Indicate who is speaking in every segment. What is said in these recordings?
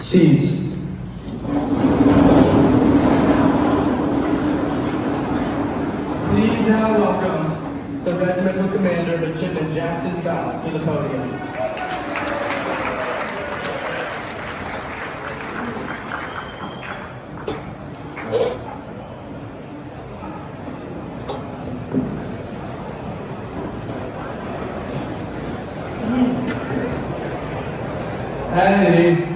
Speaker 1: Seats. Please now welcome the Regimental Commander, Midshipman Jackson Trout, to the podium. And it is.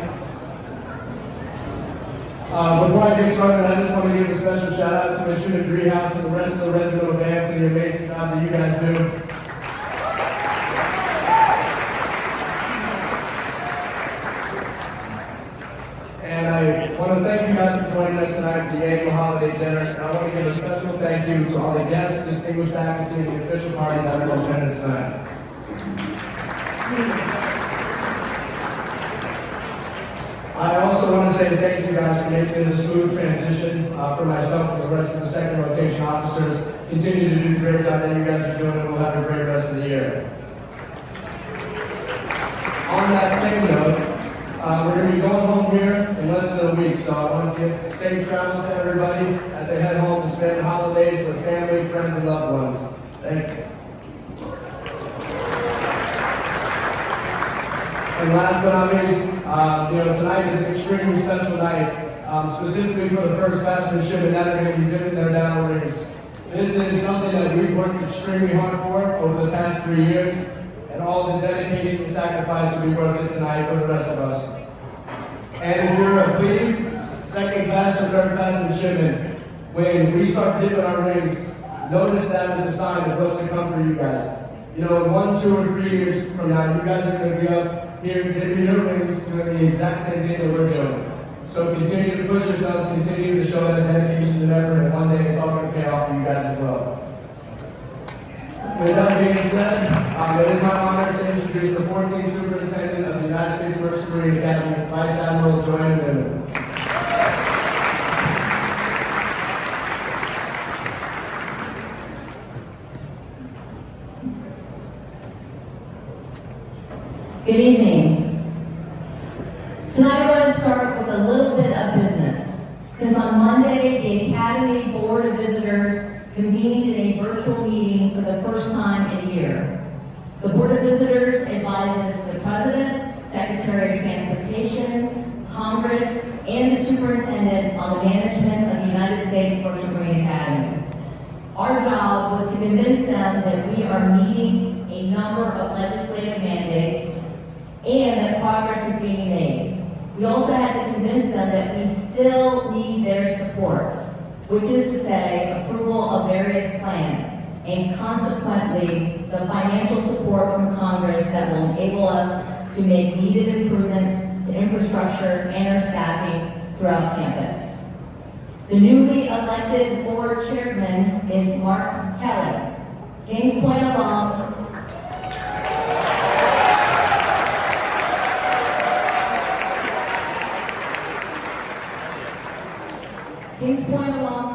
Speaker 1: Before I get started, I just want to give a special shout out to Midshipman Treehouse and the rest of the Regimental band for the amazing job that you guys do. And I want to thank you guys for joining us tonight for the annual holiday dinner. And I want to give a special thank you to all the guests, distinguished faculty, and the official party that will attend tonight. I also want to say thank you guys for making it a smooth transition for myself and the rest of the second rotation officers. Continue to do the great job that you guys are doing, and we'll have a great rest of the year. On that same note, we're going to be going home here in less than a week, so I want to give safe travels to everybody as they head home to spend holidays with family, friends, and loved ones. Thank you. And last but not least, tonight is an extremely special night, specifically for the first class midshipmen that are going to be dipping their down rings. This is something that we've worked extremely hard for over the past 3 years, and all the dedication and sacrifice will be worth it tonight for the rest of us. And if you're a plebe, second class or third class midshipmen, when we start dipping our rings, notice that as a sign of what's to come for you guys. In 1, 2, or 3 years from now, you guys are going to be up here dipping your rings, doing the exact same thing that we're doing. So continue to push yourselves, continue to show that dedication and effort, and one day it's all going to pay off for you guys as well. With that being said, it is my honor to introduce the 14th Superintendent of the United States Merchant Marine Academy, Vice Admiral Joanna Newman.
Speaker 2: Good evening. Tonight I want to start with a little bit of business. Since on Monday, the Academy Board of Visitors convened in a virtual meeting for the first time in a year. The Board of Visitors advises the President, Secretary of Transportation, Congress, and the Superintendent on the management of the United States Merchant Marine Academy. Our job was to convince them that we are meeting a number of legislative mandates and that progress is being made. We also had to convince them that we still need their support, which is to say approval of various plans, and consequently the financial support from Congress that will enable us to make needed improvements to infrastructure and our staffing throughout campus. The newly elected board chairman is Mark Kelly. Kings Point alum,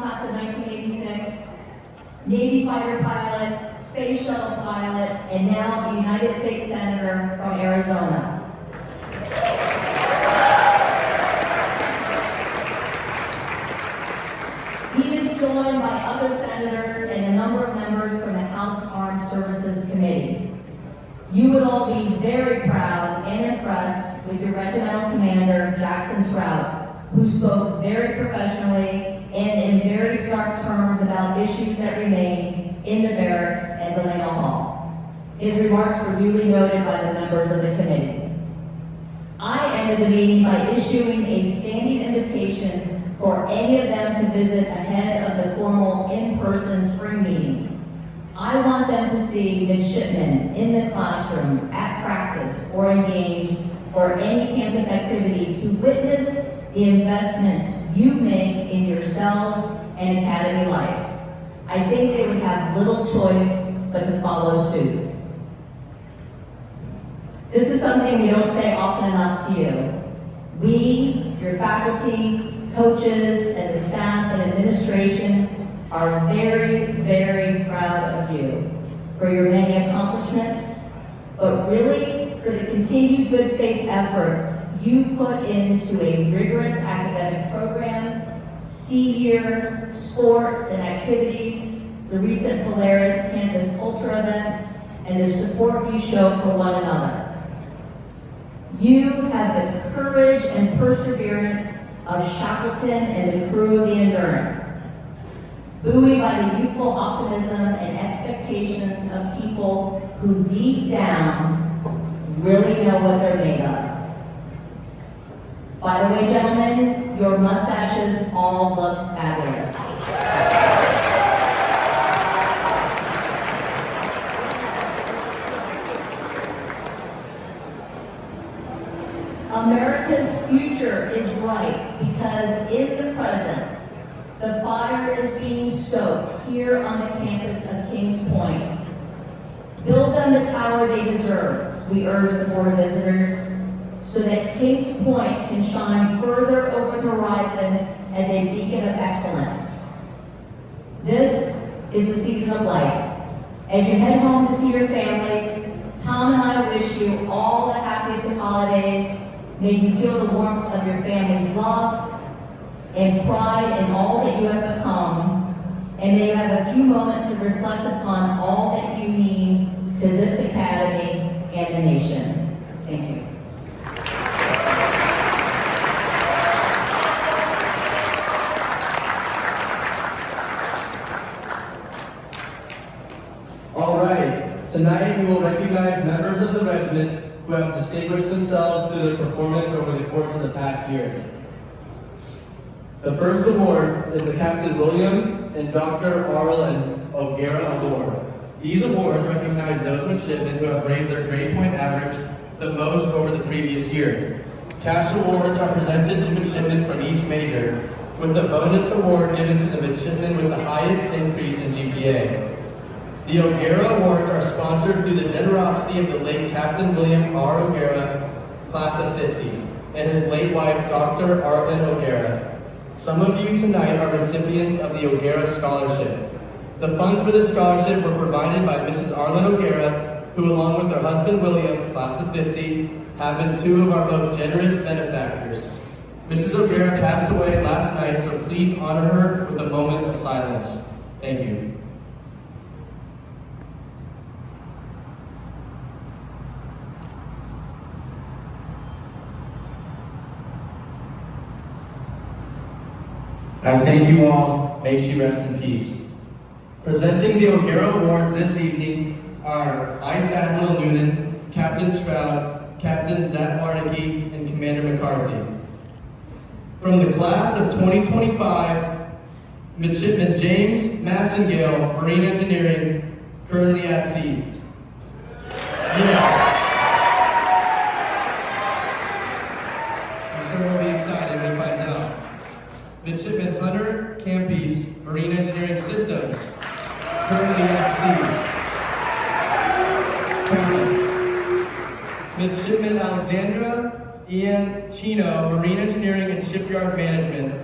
Speaker 2: class of 1986, Navy fighter pilot, space shuttle pilot, and now a United States Senator from Arizona. He is joined by other senators and a number of members from the House Armed Services Committee. You would all be very proud and impressed with your regimental commander, Jackson Trout, who spoke very professionally and in very stark terms about issues that remain in the barracks and Delano Hall. His remarks were duly noted by the members of the committee. I ended the meeting by issuing a standing invitation for any of them to visit ahead of the formal in-person spring meeting. I want them to see midshipmen in the classroom, at practice, or in games, or any campus activity to witness the investments you make in yourselves and academy life. I think they would have little choice but to follow suit. This is something we don't say often enough to you. We, your faculty, coaches, and the staff and administration are very, very proud of you for your many accomplishments, but really for the continued good faith effort you put into a rigorous academic program, C-year, sports and activities, the recent Polaris Campus Ultra events, and the support you show for one another. You have the courage and perseverance of Shackleton and the crew of the Endurance, buoyed by the youthful optimism and expectations of people who deep down really know what they're made of. By the way, gentlemen, your mustaches all look fabulous. America's future is bright because in the present, the fire is being stoked here on the campus of Kings Point. Build them the tower they deserve, we urge the Board of Visitors, so that Kings Point can shine further over the horizon as a beacon of excellence. This is the season of life. As you head home to see your families, Tom and I wish you all the happiest of holidays. May you feel the warmth of your family's love and pride in all that you have become, and may you have a few moments to reflect upon all that you mean to this academy and the nation. Thank you.
Speaker 1: All right, tonight we will recognize members of the regiment who have distinguished themselves through their performance over the course of the past year. The first award is the Captain William and Dr. Arlen O'Gara Award. These awards recognize those midshipmen who have raised their grade point average the most over the previous year. Cash awards are presented to midshipmen from each major, with the bonus award given to the midshipmen with the highest increase in GPA. The O'Gara Awards are sponsored through the generosity of the late Captain William R. O'Gara, class of 50, and his late wife, Dr. Arlen O'Gara. Some of you tonight are recipients of the O'Gara Scholarship. The funds for this scholarship were provided by Mrs. Arlen O'Gara, who along with her husband William, class of 50, have been two of our most generous benefactors. Mrs. O'Gara passed away last night, so please honor her with a moment of silence. Thank you. I thank you all. May she rest in peace. Presenting the O'Gara Awards this evening are Vice Admiral Noonan, Captain Stroud, Captain Zach Warnicki, and Commander McCarthy. From the class of 2025, Midshipman James Massengale, Marine Engineering, currently at sea. Yeah. I'm sure he'll be excited when he finds out. Midshipman Hunter Campese, Marine Engineering Systems, currently at sea. Midshipman Alexandra Ian Chino, Marine Engineering and Shipyard Management.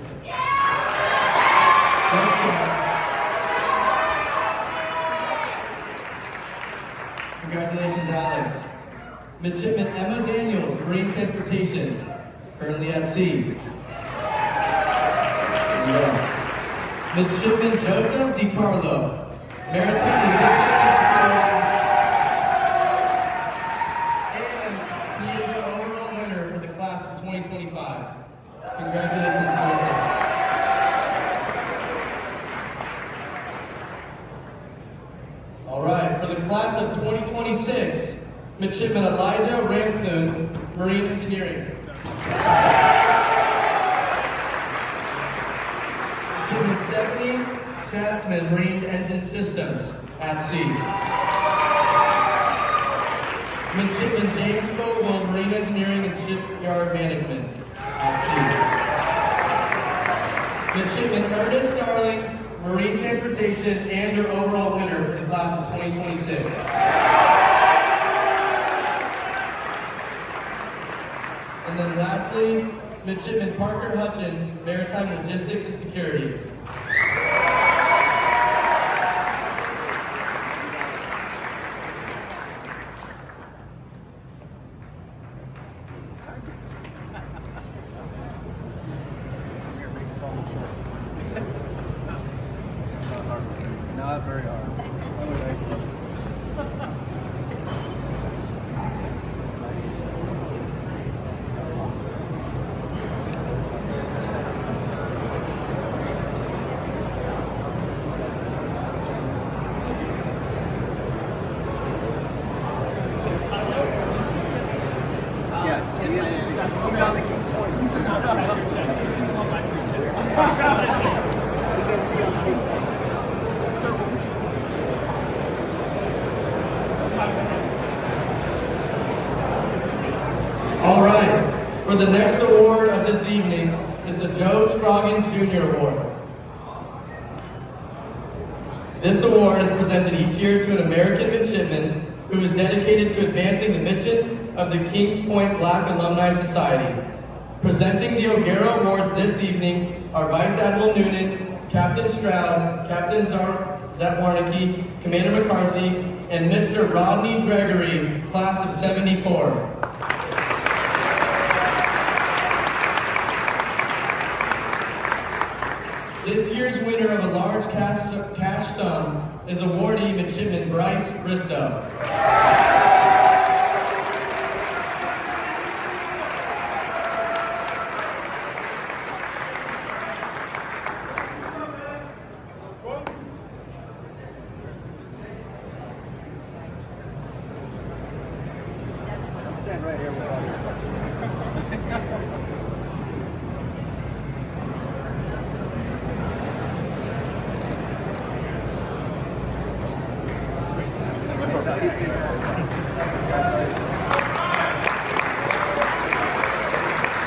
Speaker 1: Congratulations, Alex. Midshipman Emma Daniels, Marine Transportation, currently at sea. Midshipman Joseph DiCarlo, Maritime Logistics and Security. And he is the overall winner for the class of 2025. Congratulations, Joseph. All right, for the class of 2026, Midshipman Elijah Ramthun, Marine Engineering. Midshipman Stephanie Schatzman, Marine Engine Systems, at sea. Midshipman James Vogel, Marine Engineering and Shipyard Management, at sea. Midshipman Ernest Starling, Marine Transportation, and your overall winner for the class of 2026. And then lastly, Midshipman Parker Hutchins, Maritime Logistics and Security.
Speaker 3: very hard.
Speaker 1: All right, for the next award of this evening is the Joe Scroggins Jr. Award. This award is presented each year to an American midshipman who is dedicated to advancing the mission of the Kings Point Black Alumni Society. Presenting the O'Gara Awards this evening are Vice Admiral Noonan, Captain Stroud, Captain Zatwarnicki, Commander McCarthy, and Mr. Rodney Gregory, class of '74. This year's winner of a large cash sum is awardee midshipman Bryce Bristow.
Speaker 3: Stand right here with all respect.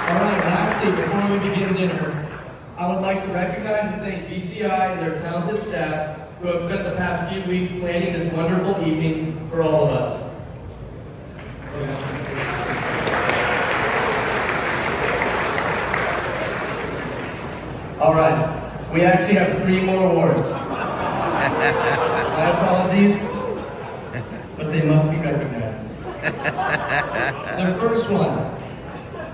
Speaker 1: All right, lastly, before we begin dinner, I would like to recognize and thank BCI and their talented staff who have spent the past few weeks planning this wonderful evening for all of us. All right, we actually have 3 more awards. My apologies, but they must be recognized. The first one,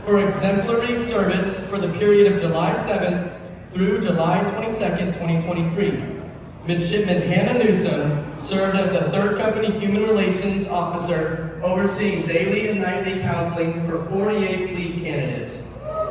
Speaker 1: for exemplary service for the period of July 7th through July 22nd, 2023. Midshipman Hannah Newsom served as the 3rd Company Human Relations Officer, overseeing daily and nightly counseling for 48 fleet candidates.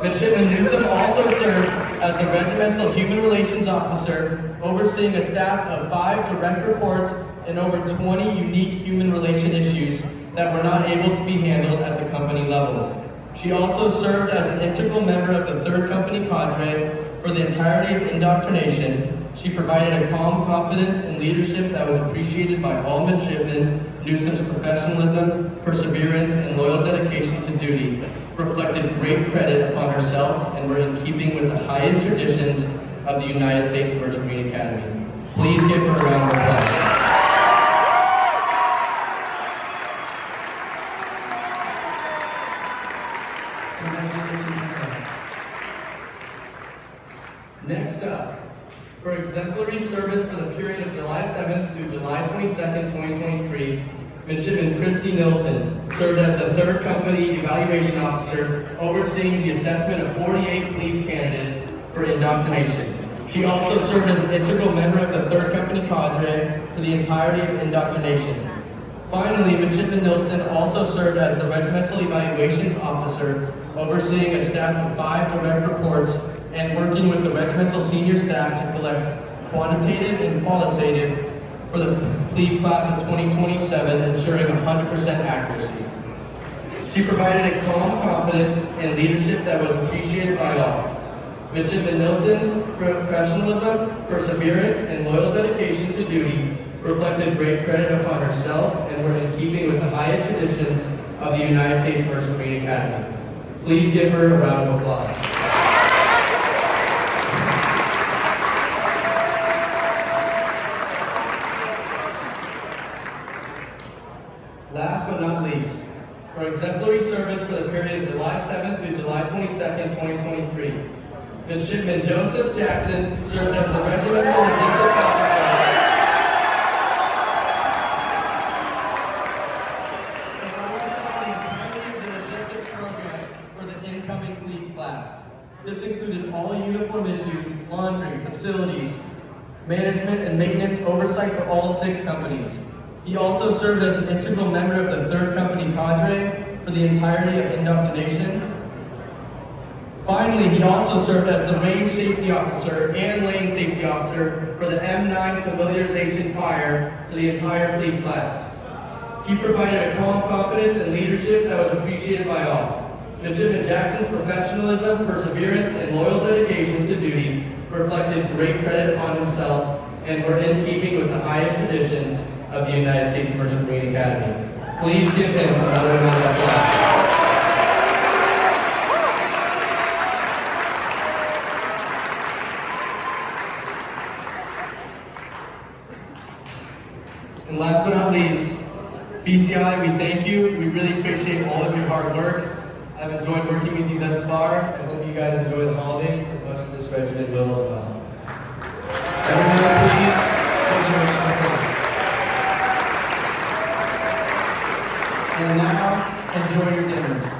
Speaker 1: Midshipman Newsom also served as the Regimental Human Relations Officer, overseeing a staff of 5 direct reports and over 20 unique human relation issues that were not able to be handled at the company level. She also served as an integral member of the 3rd Company cadre for the entirety of indoctrination. She provided a calm confidence and leadership that was appreciated by all midshipmen. Newsom's professionalism, perseverance, and loyal dedication to duty reflected great credit upon herself and were in keeping with the highest traditions of the United States Merchant Marine Academy. Please give her a round of applause. Next up, for exemplary service for the period of July 7th through July 22nd, 2023, Midshipman Christy Nilsson served as the 3rd Company Evaluation Officer, overseeing the assessment of 48 fleet candidates for indoctrination. She also served as an integral member of the 3rd Company cadre for the entirety of indoctrination. Finally, Midshipman Nilsson also served as the Regimental Evaluations Officer, overseeing a staff of 5 direct reports and working with the regimental senior staff to collect quantitative and qualitative for the plebe class of 2027, ensuring 100% accuracy. She provided a calm confidence and leadership that was appreciated by all. Midshipman Nilsson's professionalism, perseverance, and loyal dedication to duty reflected great credit upon herself and were in keeping with the highest traditions of the United States Merchant Marine Academy. Please give her a round of applause. Last but not least, for exemplary service for the period of July 7th through July 22nd, 2023, Midshipman Joseph Jackson served as the Regimental Logistics Officer. And oversaw the entirety of the logistics program for the incoming fleet class. This included all uniform issues, laundry, facilities,
Speaker 4: management, and maintenance oversight for all 6 companies. He also served as an integral member of the 3rd Company cadre for the entirety of indoctrination. Finally, he also served as the range safety officer and lane safety officer for the M9 familiarization fire for the entire fleet class. He provided a calm confidence and leadership that was appreciated by all. Midshipman Jackson's professionalism, perseverance, and loyal dedication to duty reflected great credit upon himself and were in keeping with the highest traditions of the United States Merchant Marine Academy. Please give him another round of applause. And last but not least, BCI, we thank you. We really appreciate all of your hard work. I've enjoyed working with you thus far. I hope you guys enjoy the holidays as much as this regiment will as well. Everyone, please, join me in applause. And now, enjoy your dinner.